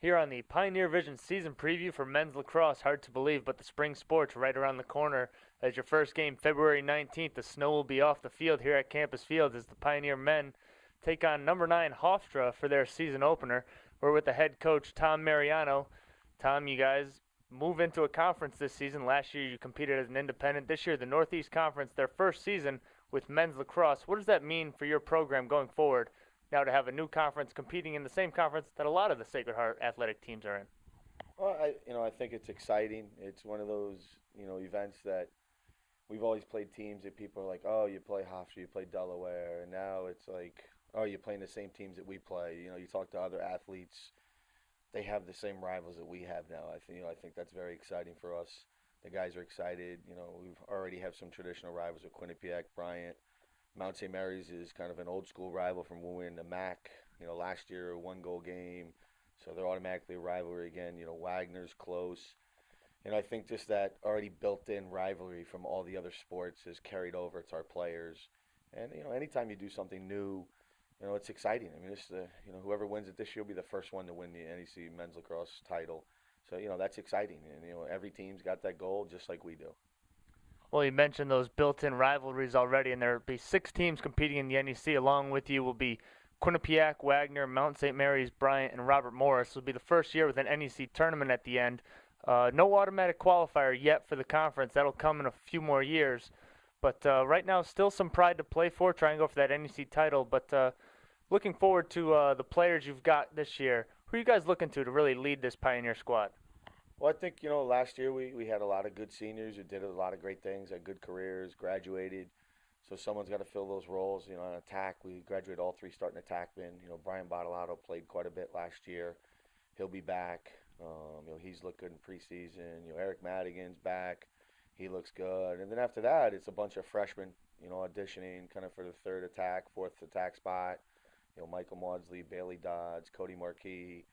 Here on the Pioneer Vision season preview for men's lacrosse. Hard to believe, but the spring sports right around the corner. As your first game, February 19th, the snow will be off the field here at Campus Fields as the Pioneer men take on number 9 Hofstra for their season opener. We're with the head coach, Tom Mariano. Tom, you guys move into a conference this season. Last year you competed as an independent. This year the Northeast Conference, their first season with men's lacrosse. What does that mean for your program going forward now to have a new conference competing in the same conference that a lot of the Sacred Heart athletic teams are in? Well, I think it's exciting. It's one of those, events that we've always played teams that people are like, oh, you play Hofstra, you play Delaware, and now it's like, oh, you're playing the same teams that we play. You talk to other athletes, they have the same rivals that we have now. I think that's very exciting for us. The guys are excited. We've already have some traditional rivals with Quinnipiac, Bryant. Mount St. Mary's is kind of an old school rival from when we were in the MAC. Last year, a 1-goal game, so they're automatically a rivalry again. Wagner's close. I think just that already built-in rivalry from all the other sports is carried over to our players. And, anytime you do something new, it's exciting. I mean, whoever wins it this year will be the first one to win the NEC men's lacrosse title. So, that's exciting. And, every team's got that goal just like we do. Well, you mentioned those built-in rivalries already, and there will be 6 teams competing in the NEC. Along with you will be Quinnipiac, Wagner, Mount St. Mary's, Bryant, and Robert Morris. This will be the first year with an NEC tournament at the end. No automatic qualifier yet for the conference. That'll come in a few more years. But right now, still some pride to play for, try and go for that NEC title. But looking forward to the players you've got this year. Who are you guys looking to really lead this Pioneer squad? Well, I think, last year we had a lot of good seniors who did a lot of great things, had good careers, graduated. So someone's got to fill those roles. On attack, we graduated all 3 starting attackmen. Brian Bottolato played quite a bit last year. He'll be back. He's looked good in preseason. Eric Madigan's back. He looks good. And then after that, it's a bunch of freshmen, auditioning kind of for the 3rd attack, 4th attack spot. Michael Maudsley, Bailey Dodds, Cody Marquis.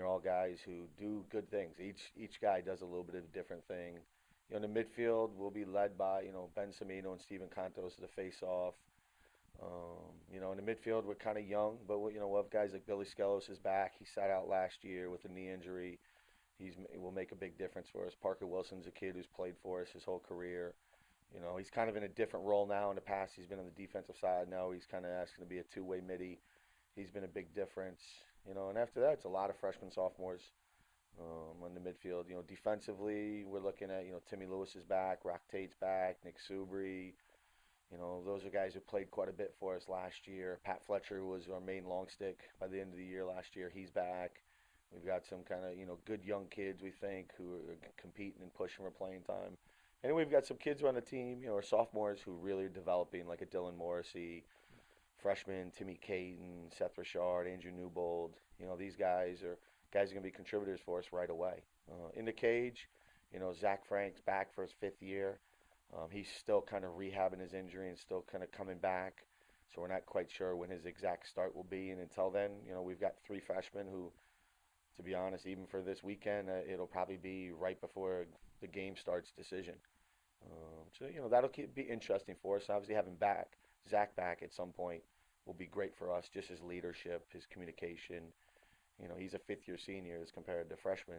All guys who do good things. Each guy does a little bit of a different thing. In the midfield, we'll be led by, Ben Cimmino and Steven Contos to face-off. In the midfield, we're kind of young, but we'll have guys like Billy Skeles is back. He sat out last year with a knee injury. Will make a big difference for us. Parker Wilson's a kid who's played for us his whole career. He's kind of in a different role now. In the past, he's been on the defensive side. Now he's kind of asking to be a two-way midi. He's been a big difference. And after that, it's a lot of freshmen, sophomores on the midfield. Defensively, we're looking at, Timmy Lewis is back, Rock Tate's back, Nick Subri. Those are guys who played quite a bit for us last year. Pat Fletcher was our main long stick by the end of the year last year. He's back. We've got some kind of, good young kids, we think, who are competing and pushing for playing time. And we've got some kids who are on the team, our sophomores who really are developing, like a Dylan Morrissey. Freshmen, Timmy Caden, Seth Richard, Andrew Newbold. These guys are going to be contributors for us right away. In the cage, Zach Frank's back for his 5th year. He's still kind of rehabbing his injury and still kind of coming back. So we're not quite sure when his exact start will be. And until then, we've got 3 freshmen who, to be honest, even for this weekend, it'll probably be right before the game starts decision. So, that'll be interesting for us. Obviously, having Zach back at some point will be great for us, just his leadership, his communication. He's a 5th-year senior as compared to freshman.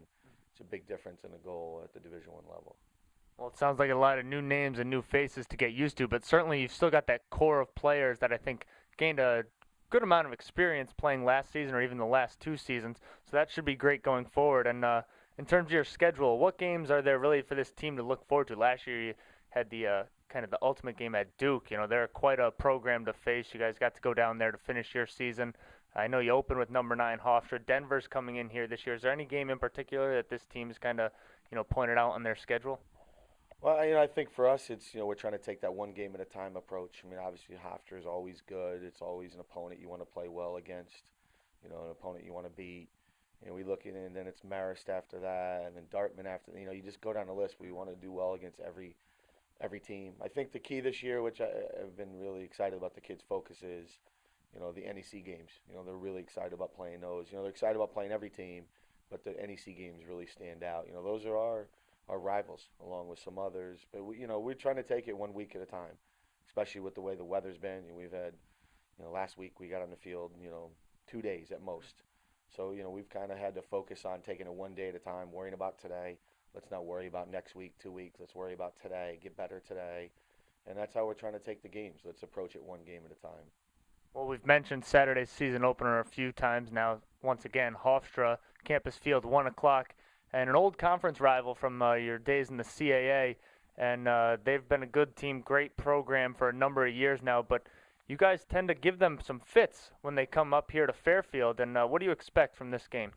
It's a big difference in the goal at the Division I level. Well, it sounds like a lot of new names and new faces to get used to, but certainly you've still got that core of players that I think gained a good amount of experience playing last season or even the last 2 seasons, so that should be great going forward. And in terms of your schedule, what games are there really for this team to look forward to? Last year you had the kind of the ultimate game at Duke. They're quite a program to face. You guys got to go down there to finish your season. I know you opened with number 9 Hofstra. Denver's coming in here this year. Is there any game in particular that this team's kind of, pointed out on their schedule? Well, I think for us, it's, we're trying to take that one game at a time approach. I mean, obviously Hofstra is always good. It's always an opponent you want to play well against, an opponent you want to beat. We look at it, and then it's Marist after that, and then Dartmouth after. You just go down the list. We want to do well against every team. I think the key this year, which I've been really excited about the kids' focus is, the NEC games. They're really excited about playing those. They're excited about playing every team, but the NEC games really stand out. Those are our rivals, along with some others. But we're trying to take it one week at a time, especially with the way the weather's been. We've had, last week we got on the field, 2 days at most. So, we've kind of had to focus on taking it one day at a time, worrying about today. Let's not worry about next week, 2 weeks. Let's worry about today, get better today. And that's how we're trying to take the games. Let's approach it one game at a time. Well, we've mentioned Saturday's season opener a few times now. Once again, Hofstra, Campus Field, 1 o'clock. And an old conference rival from your days in the CAA. And they've been a good team, great program for a number of years now. But you guys tend to give them some fits when they come up here to Fairfield. And what do you expect from this game?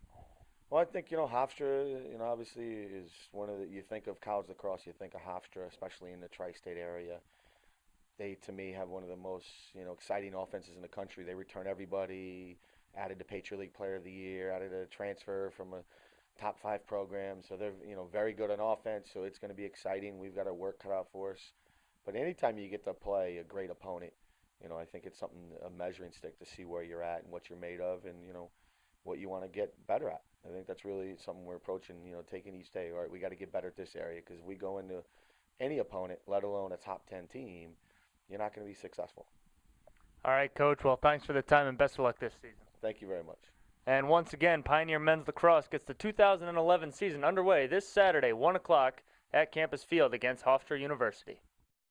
Well, I think, Hofstra, obviously is one of the, you think of college lacrosse, you think of Hofstra, especially in the tri-state area. They, to me, have one of the most, exciting offenses in the country. They return everybody, added the Patriot League Player of the Year, added a transfer from a top 5 program. So they're, very good on offense, so it's going to be exciting. We've got our work cut out for us. But anytime you get to play a great opponent, I think it's something, a measuring stick to see where you're at and what you're made of and, what you want to get better at. I think that's really something we're approaching, taking each day. All right, we got to get better at this area because if we go into any opponent, let alone a top 10 team, you're not going to be successful. All right, Coach. Well, thanks for the time and best of luck this season. Thank you very much. And once again, Pioneer Men's Lacrosse gets the 2011 season underway this Saturday, 1 o'clock at Campus Field against Hofstra University.